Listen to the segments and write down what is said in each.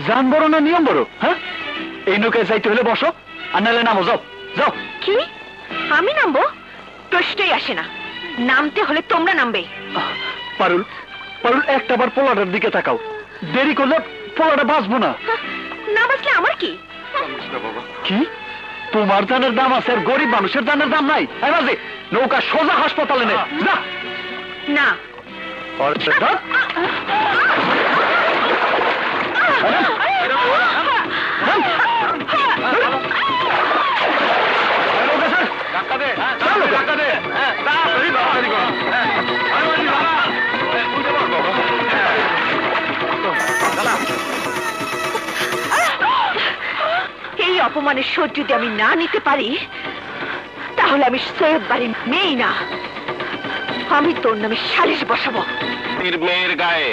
জান বড় না নিয়ম বড়? হ্যাঁ, এই নৌকায় যাইতে হলে বসো, আর নাহলে নামো। যাও যাও। কি আমি নামবো? প্রশ্নই আসে না। নামতে হলে তোমরা নামবে। পারুল, পারুল, একটাবার পোলাটার দিকে তাকাও। দেরি করলে পোলাটা বাঁচবো না। না বাঁচলে আমার কি? কি তোমার দানের দাম আছে আর গরিব মানুষের দানের দাম নাই? নৌকা সোজা হাসপাতালে নে। না না। এই অপমানের শোধ যদি আমি না নিতে পারি, তাহলে আমি সৈয়দ বাড়ির মেয়েই না, আমি তোর নামে সালিশ বসাবো। মেয়ের গায়ে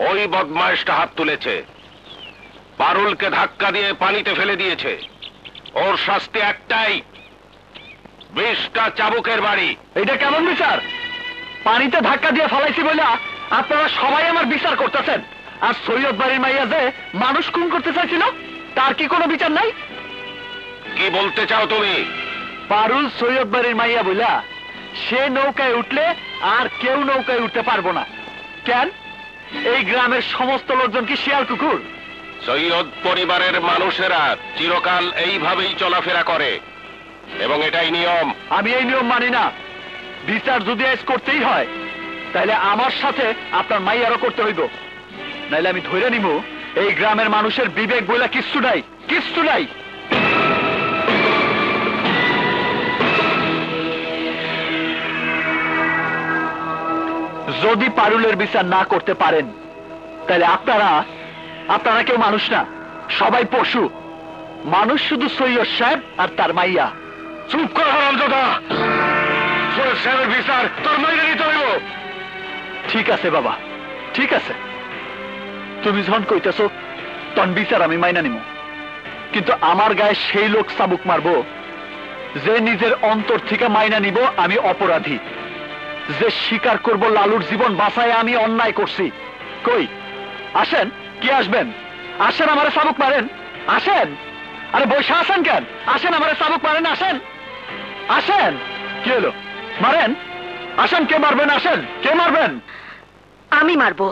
ওই বদমাইশটা হাত তুলেছে, পারুলকে ধাক্কা দিয়ে পানিতে ফেলে দিয়েছে। ওর শাস্তি একটাই, 20টা চাবুকের বাড়ি। এটা কেমন বিচার? পানিতে ধাক্কা দিয়ে ফেলাইছি বলে আপনারা সবাই আমার বিচার করতেছেন, আর সৈয়দ বাড়ির মাইয়া যে মানুষ খুন করতে চাইছিল তার কি কোনো বিচার নাই? কি বলতে চাও তুমি? পারুল সৈয়দ বাড়ির মাইয়া বইলা সে নৌকায় উঠলে আর কেউ নৌকায় উঠতে পারবো না। কেন? এই গ্রামের সমস্ত লোকজন কি শিয়াল কুকুর? সৈয়দ পরিবারের মানুষেরা চিরকাল এইভাবেই চলাফেরা করে এবং এটাই নিয়ম। আমি এই নিয়ম মানি না। বিচার যদি আজ করতেই হয় তাহলে আমার সাথে আপনার মাইয়ারও করতে হইব, নাইলে আমি ধরে নিব এই গ্রামের মানুষের বিবেক বইলা কিচ্ছু নাই, কিচ্ছু নাই। যদি পারুলের বিচার না করতে পারেন তাহলে আপনারা কেউ মানুষ না, সবাই পশু। মানুষ শুধু সৈয়দ সাহেব আর তার মাইয়া। চুপ কর হারামজাদা, সৈয়দ সাহেবের বিচার তোর মাইনে নিতে হইব। ঠিক আছে বাবা, ঠিক আছে, তুমি যখন কইতেছো তখন বিচার আমি মাইনা নিব, কিন্তু আমার গায়ে সেই লোক চাবুক মারবো যে নিজের অন্তর থেকে মাইনা নিব আমি অপরাধী, যে স্বীকার করব লালুর জীবন বাঁচায় আমি অন্যায় করছি। কই আসেন, কি আসবেন? আসেন, আমারে চাবুক মারেন, আসেন। আরে বসে আসেন কেন? আসেন, আমারে চাবুক মারেন, আসেন, আসেন। কি হলো? মারেন, আসেন। কে মারবেন? আসেন, কে মারবেন? আমি মারবো।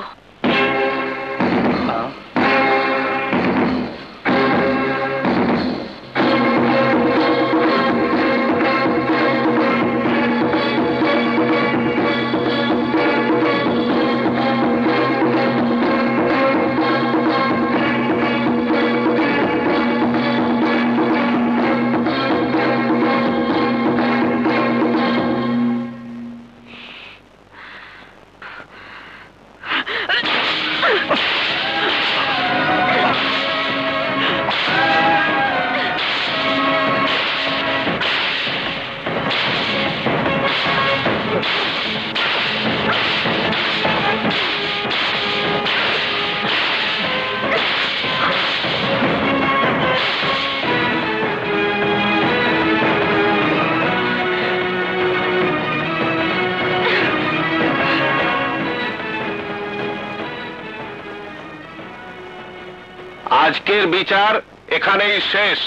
আজকের বিচার এখানেই শেষ,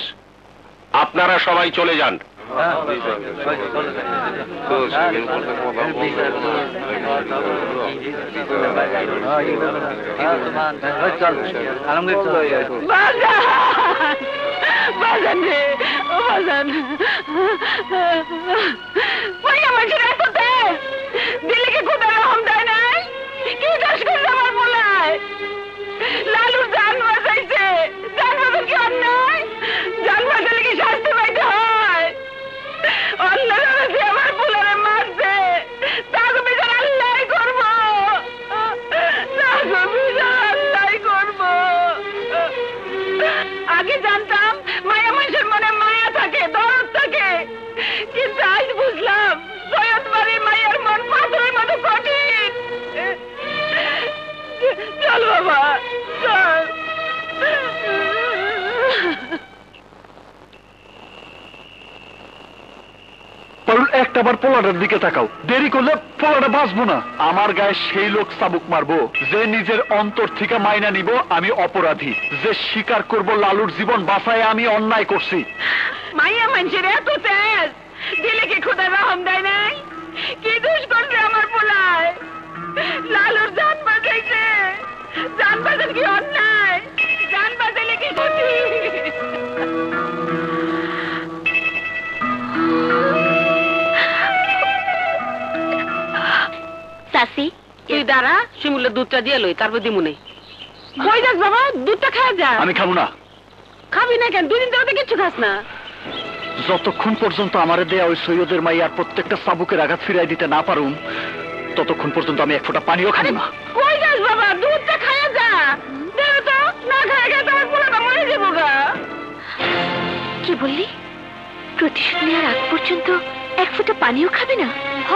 আপনারা সবাই চলে যান। লালুর জান বাঁচাইছে, জান বাঁচার কি অন্যায়? জান বাঁচালে কি শাস্তি পাইতে হয়? অন্যায় আমার পোলারে মারছে, তাকে বিচার আল্লাহ করবো, তাকে বিচার আল্লাহ করবো। আগে জানতাম মায়া মানুষের মনে মায়া থাকে, দরদ থাকে, কিন্তু আজ বুঝলাম সৈয়দ বাড়ির মায়ের মন পাথরের মতো কঠিন। চল বাবা, চল। আবার পোলাটার দিকে তাকাও, দেরি করলে পোলাটা বাঁচবো না। আমার গায়ে সেই লোক চাবুক মারবো যে নিজের অন্তর থেকে মাইনা নিব আমি অপরাধী, যে স্বীকার করব লালুর জীবন বাঁচায় আমি অন্যায় করছি। মাইয়া মানুষের এত তেজ দিলে কি খোদা রহম দেয় নাই? কি দোষ করছে আমার পোলায়? লালুর জান বাঁচাইছে, জান বাঁচান কি অন্যায়? জান বাঁচাইলে কি ক্ষতি? চাচি, তুই দাঁড়া, শিমুলের দুধটা দিয়ে লই, তারপর দিমুনে। কই যাস বাবা, দুধটা খাওয়া যা। আমি খাবো না। খাবি না কেন? দুদিন ধরে তো কিচ্ছু খাস না। যতক্ষণ পর্যন্ত আমারে দেয়া ওই সৈয়দের মাইয়ার প্রত্যেকটা চাবুকের আঘাত ফিরাই দিতে না পারুম, ততক্ষণ পর্যন্ত আমি এক ফোঁটা পানিও খাবো না। কই যাস বাবা, দুধটা খাওয়া যা। দেখ তো, না খাওয়া গেলে তোমার পোলাটা মরে যাবো গা। কি বললি? প্রতিশোধ নেওয়ার আগ পর্যন্ত এক ফোঁটা পানিও খাবে না? হ,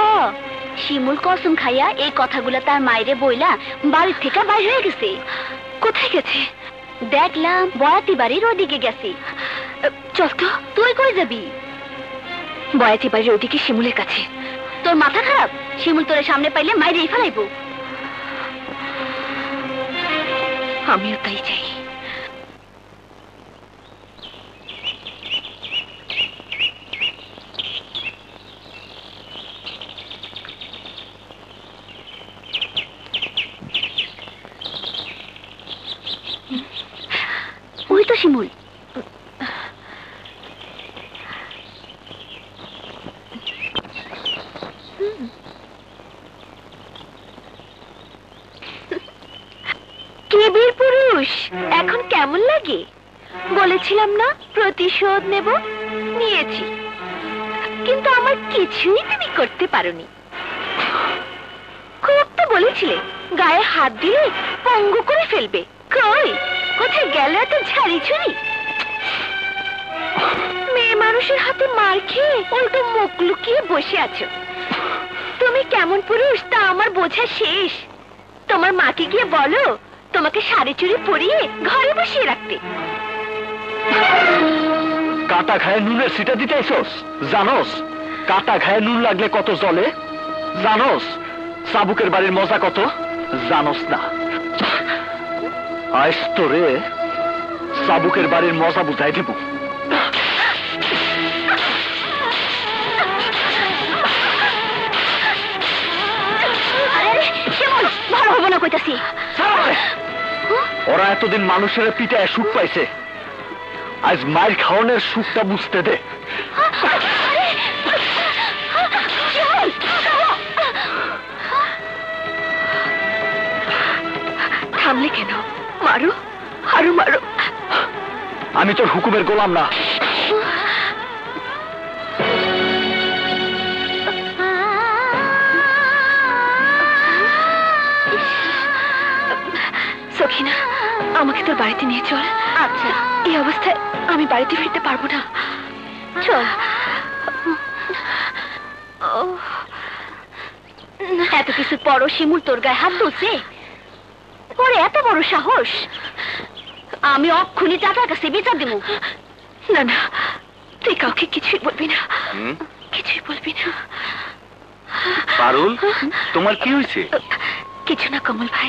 শিমুল কসম খাইয়া এই কথাগুলা তার মায়েরে বইলা বাড়ির থেকে বাইর হয়ে গেছে। কোথায় গেছে? দেখলাম বয়াতি বাড়ির ওদিকে গেছে। চল তো, তুই কই যাবি? বয়াতি বাড়ির ওদিকে শিমুলের কাছে। তোর মাথা খারাপ? শিমুল তোর সামনে পাইলে মাইরেই ফেলাইব। আমিও তাই চাই। ওই তো শিমুল। কে বীর পুরুষ, এখন কেমন লাগে? বলেছিলাম না প্রতিশোধ নেব, নিয়েছি। কিন্তু আমার কিছুই তুমি করতে পারোনি। খুব তো বলেছিলে গায়ে হাত দিলে পঙ্গু করে ফেলবে। কই, কোথায় গেল এত ঝাড়ি ছুরি? মেয়ে মানুষের হাতে মার খেয়ে উল্টো মুখ লুকিয়ে বসে আছো। তুমি কেমন পুরুষ তা আমার বোঝা শেষ। তোমার মাকে গিয়ে বলো তোমাকে শাড়ি চুড়ি পরিয়ে ঘরে বসিয়ে রাখতে। কাটা খায় নুনের সিটা দিতেছস? জানোস কাটা খায় নুন লাগলে কত জলে? জানোস চাবুকের বাড়ির মজা কত? জানোস না। আজ তোরে চাবুকের বাড়ির মজা বুঝাই দেব। ভালো হবো না কইতাছি। ওরা এতদিন মানুষের পিঠায় সুখ পাইছে, আজ মায়ের খাওয়ানোর সুখটা বুঝতে দে। থামলে কেন? মারো, আরো মারো। আমি তোর হুকুমের গোলাম না। সখিনা, আমাকে তোর বাড়িতে নিয়ে চল। আচ্ছা। এই অবস্থায় আমি বাড়িতে ফিরতে পারবো না। চল। এত কিছু পরও শিমুল তোর গায়ে হাত তুলছে? ওরে এত বড় সাহস! আমি অক্ষুনি চাচার কাছে বিচার দেব। না না, তুই কাউকে কিছুই বলবি না, কিছুই বলবি না। পারুল, তোমার কি হয়েছে? কিছু না কমল ভাই।